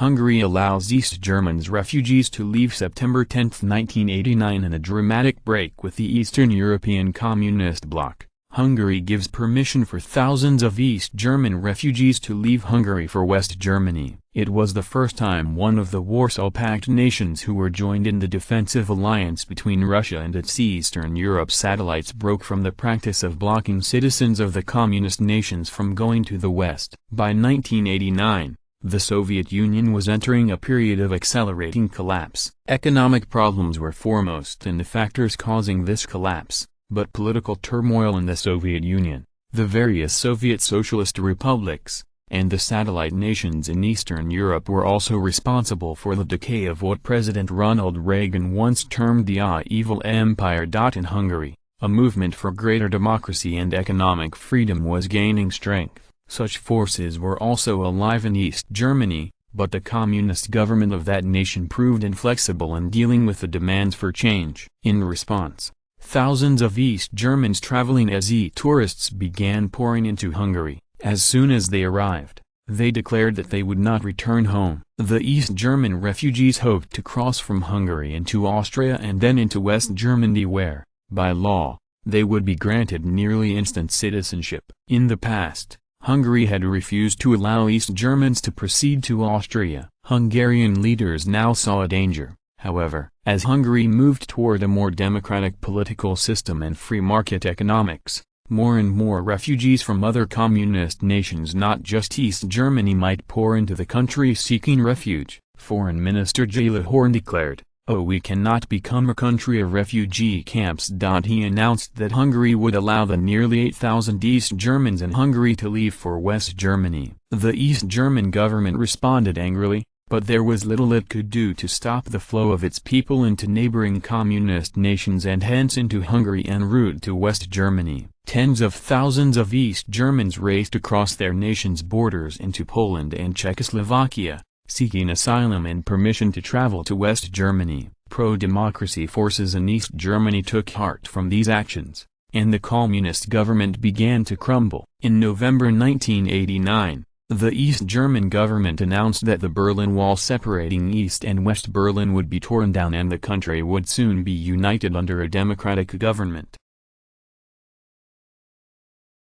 Hungary allows East Germans refugees to leave September 10, 1989 in a dramatic break with the Eastern European Communist bloc. Hungary gives permission for thousands of East German refugees to leave Hungary for West Germany. It was the first time one of the Warsaw Pact nations who were joined in the defensive alliance between Russia and its Eastern Europe satellites broke from the practice of blocking citizens of the communist nations from going to the West. By 1989, the Soviet Union was entering a period of accelerating collapse. Economic problems were foremost in the factors causing this collapse, but political turmoil in the Soviet Union, the various Soviet socialist republics, and the satellite nations in Eastern Europe were also responsible for the decay of what President Ronald Reagan once termed the evil empire. In Hungary, a movement for greater democracy and economic freedom was gaining strength. Such forces were also alive in East Germany, but the communist government of that nation proved inflexible in dealing with the demands for change. In response, thousands of East Germans traveling as tourists began pouring into Hungary. As soon as they arrived, they declared that they would not return home. The East German refugees hoped to cross from Hungary into Austria and then into West Germany where, by law, they would be granted nearly instant citizenship. In the past, Hungary had refused to allow East Germans to proceed to Austria. Hungarian leaders now saw a danger, however, as Hungary moved toward a more democratic political system and free market economics. More and more refugees from other communist nations, not just East Germany, might pour into the country seeking refuge. Foreign Minister Gyula Horn declared, "Oh, we cannot become a country of refugee camps." He announced that Hungary would allow the nearly 8,000 East Germans in Hungary to leave for West Germany. The East German government responded angrily, but there was little it could do to stop the flow of its people into neighboring communist nations and hence into Hungary en route to West Germany. Tens of thousands of East Germans raced across their nation's borders into Poland and Czechoslovakia, seeking asylum and permission to travel to West Germany. Pro-democracy forces in East Germany took heart from these actions, and the communist government began to crumble. In November 1989, the East German government announced that the Berlin Wall separating East and West Berlin would be torn down and the country would soon be united under a democratic government.